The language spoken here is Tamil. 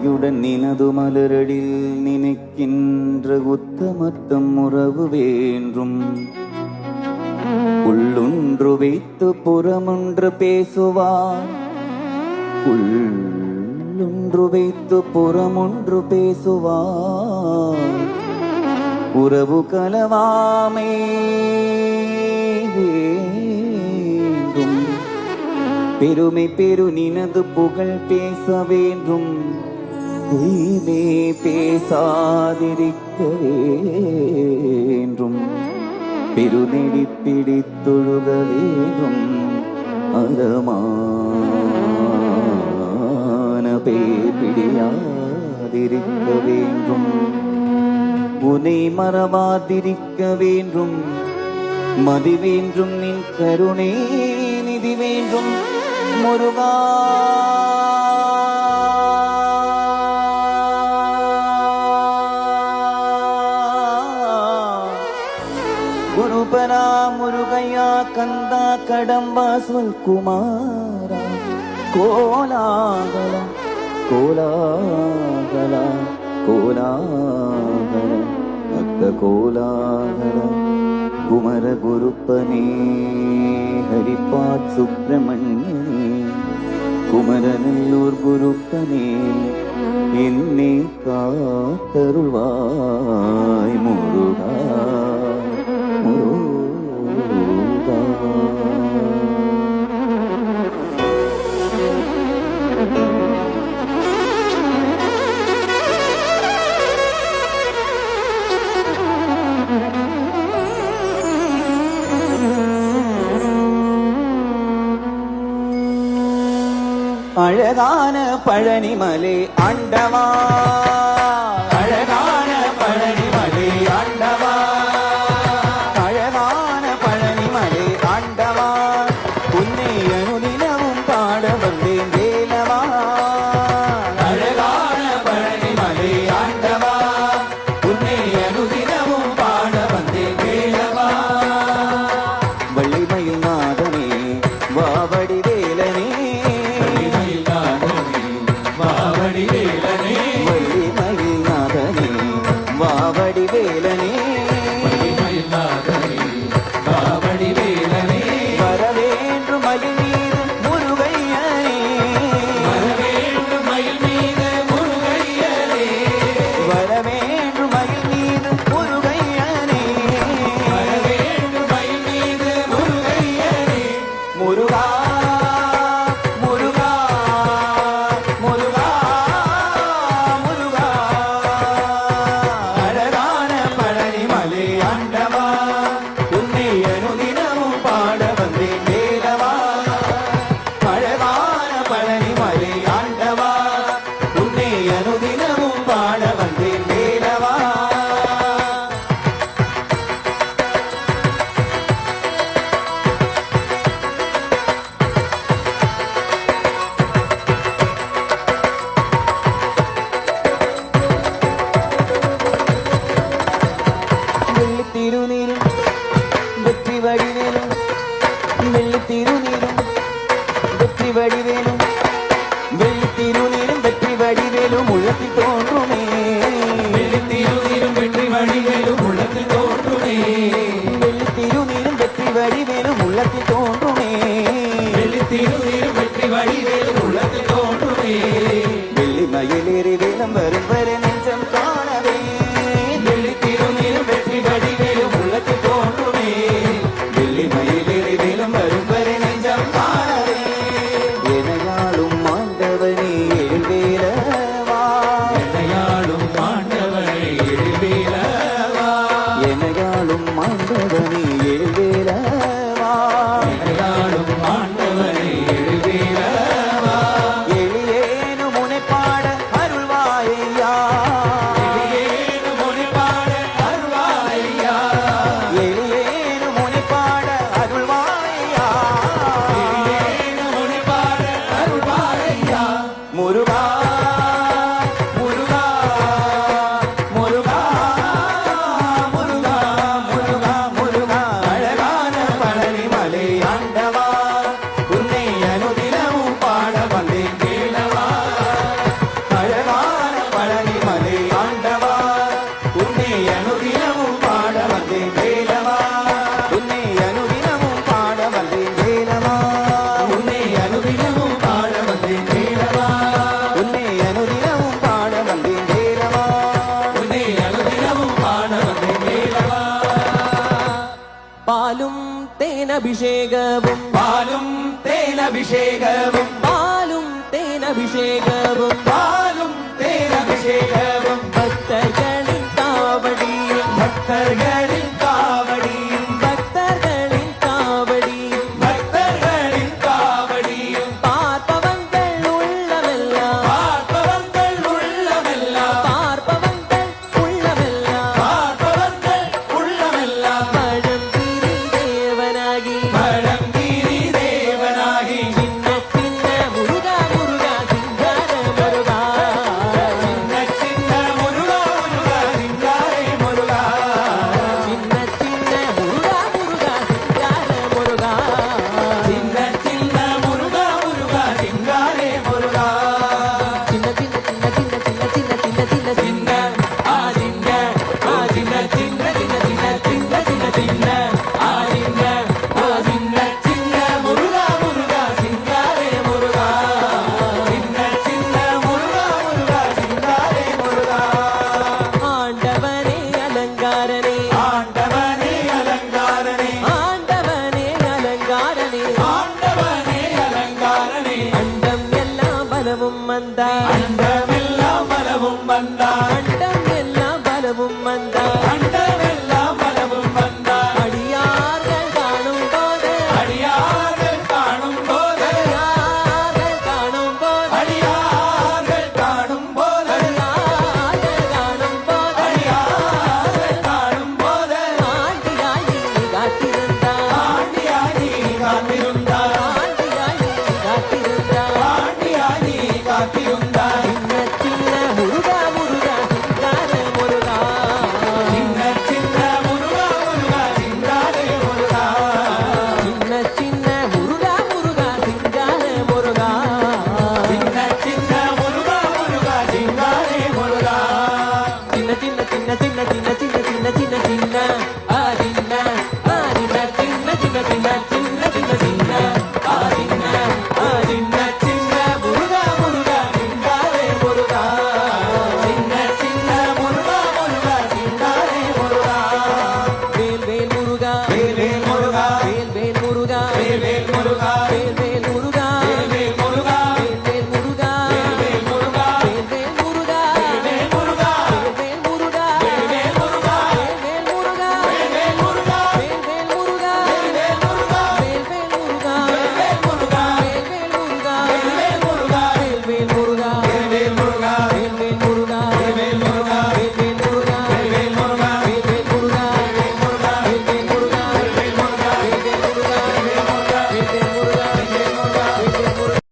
ஆசையுடன் நினது மலரடில் நினைக்கின்ற உத்தமத்தம் உறவு வேண்டும். உள்ளொன்று வைத்து புறமொன்று பேசுவார், உள்ளொன்று வைத்து புறமொன்று பேசுவார். உறவு கலவாமை வேண்டும். பெருமை பெரு நினது புகழ் பேச வேண்டும். பொய்மே பேசாதிருக்க வேண்டும். பெருநெடி பிடித்தொழுக வேண்டும். அறமான பிடியாதிருக்க வேண்டும். உனை மறவாதிருக்க வேண்டும். மதி வேண்டும். நின் கருணை நிதி வேண்டும். முருகா குருபரா முருகையா கந்தா கடம்பா சொல் குமாரா கோலாகல கோலாகல கோலாகல பக்த கோலாகல குமர குருப்பனே ஹரிபாத் சுப்பிரமணியனே குமரநல்லூர் குருப்பனே என்னை காத்தருள்வாய் முருகா முருகா. அழகான பழனிமலை ஆண்டவா, அழகான பழனிமலை ஆண்டவா, அழகான பழனிமலை ஆண்டவா, உன்னை அனுதினமும் பாட வந்தேன் வேலவா. அழகான பழனிமலை ஆண்டவா, உன்னை அனுதினமும் பாட வந்தேன் வேலவா. வள்ளிமயில் நாதனே வாவடி வேலனே, வடிவேலும் வெள்ளி திருநீரும் வெற்றி வடிவேலும் உள்ளத்தில் தோன்றுமே. வெள்ளி திருநீரும் வெற்றி வடிவேலும் உள்ளத்தில் தோன்றுமே. வெள்ளி திருநீரும் வெற்றி வடிவேலும் உள்ளத்தில் தோன்றுமே. வெள்ளி திருநீரும் வெற்றி வடிவேலும் உள்ளத்தில் தோன்றுமே. வெள்ளி மயிலேறி வேலம் வரும் வரை நெஞ்சம் காணவே. வெள்ளி திருநீரும் வெற்றி வடிவேலும் உள்ளத்தில் தோன்றுமே. வெள்ளி மயிலேறி வேலம் வரும் வரை நெஞ்சம் காணவே. எனையாளும் ஆண்டவனே எழுவேலவா, எனையாளும் ஆண்டவனே எழுவேலவா, எனையாளும் ஆண்டவனே எழுவேலவா, எனையாளும் ஆண்டவனே எழுவேலவா. எளியேனும் உனை பாட அருள்வாயா, எளியேனும் உனை பாட அருள்வாயா, எளியேனும் உனை பாட அருள்வாயா, எளியேனும் உனை பாட அருள்வாயா. முருகா முருகா முருகா முருகா முருகா முருகா. அழகான பழனிமலை ஆண்டவா, உன்னை அனுதினமும் பாட வந்தேன் கேளவா. அழகான தேனபிஷேகവും பாலும் தேனபிஷேகവും பாலும் தேனபிஷேகവും பாலும் தேனபிஷேகവും பக்தர்களின் காவடியும் பக்தர்களின் காவடியும் பக்தர்களின் காவடியும் பக்தர்களின் காவடியும் பார்ப்பவங்கள் உள்ளமெல்லாம் பார்ப்பவர்கள் உள்ளமெல்லாம் பார்ப்பவங்கள் உள்ளமெல்லாம் பார்ப்பவர்கள் உள்ளமெல்லாம் பழம்பிரி தேவனாகி பழங்கிரி தேவனாகி சின்ன சின்ன முருகா முருகா சிங்கார முருகா சின்ன சின்ன முருகா முருகா சிங்காரே முருகா சின்ன சின்ன முருகா முருகா சிங்கார முருகா சின்ன சின்ன முருகா முருகா சிங்காரே முருகா சின்ன சின்ன சின்ன சின்ன சின்ன சின்ன சின்ன சின்ன சின்ன சின்ன ஆ சின்ன ஆ சின்ன சின்ன சின்ன சின்ன சின்ன சின்ன சின்ன ஆ சின்ன ஆ சின்ன சின்ன முருகா முருகா சிங்காரே முருகா சின்ன சின்ன முருகா முருகா சிங்காரே முருகா ஆண்டவனே அலங்காரனே ஆண்டவனே அலங்காரனே ஆண்டவனே அலங்காரனே ஆண்டவனே அலங்காரனே அண்டம் எல்லாம் பலவும் வந்தார் அண்டமெல்லாம் பலவும் வந்தார் அண்டம் எல்லாம் பலவும் வந்தார் அண்டமெல்லாம் பலவும் வந்தார் அடியார்கள் காணும் போது அடியார்கள் காணும் போது அடியார்கள் காணும் போது அடியார்கள் காணும் போது அடியார்கள் காணும் போது அடியார்கள் காணும் போது ஆண்டியாய் நீ காத்திருந்தார் ஆண்டியாகி காத்திருந்தார் ஆண்டியாய் நீ காத்திருந்தார் ஆண்டியாகி காத்திருந்தார்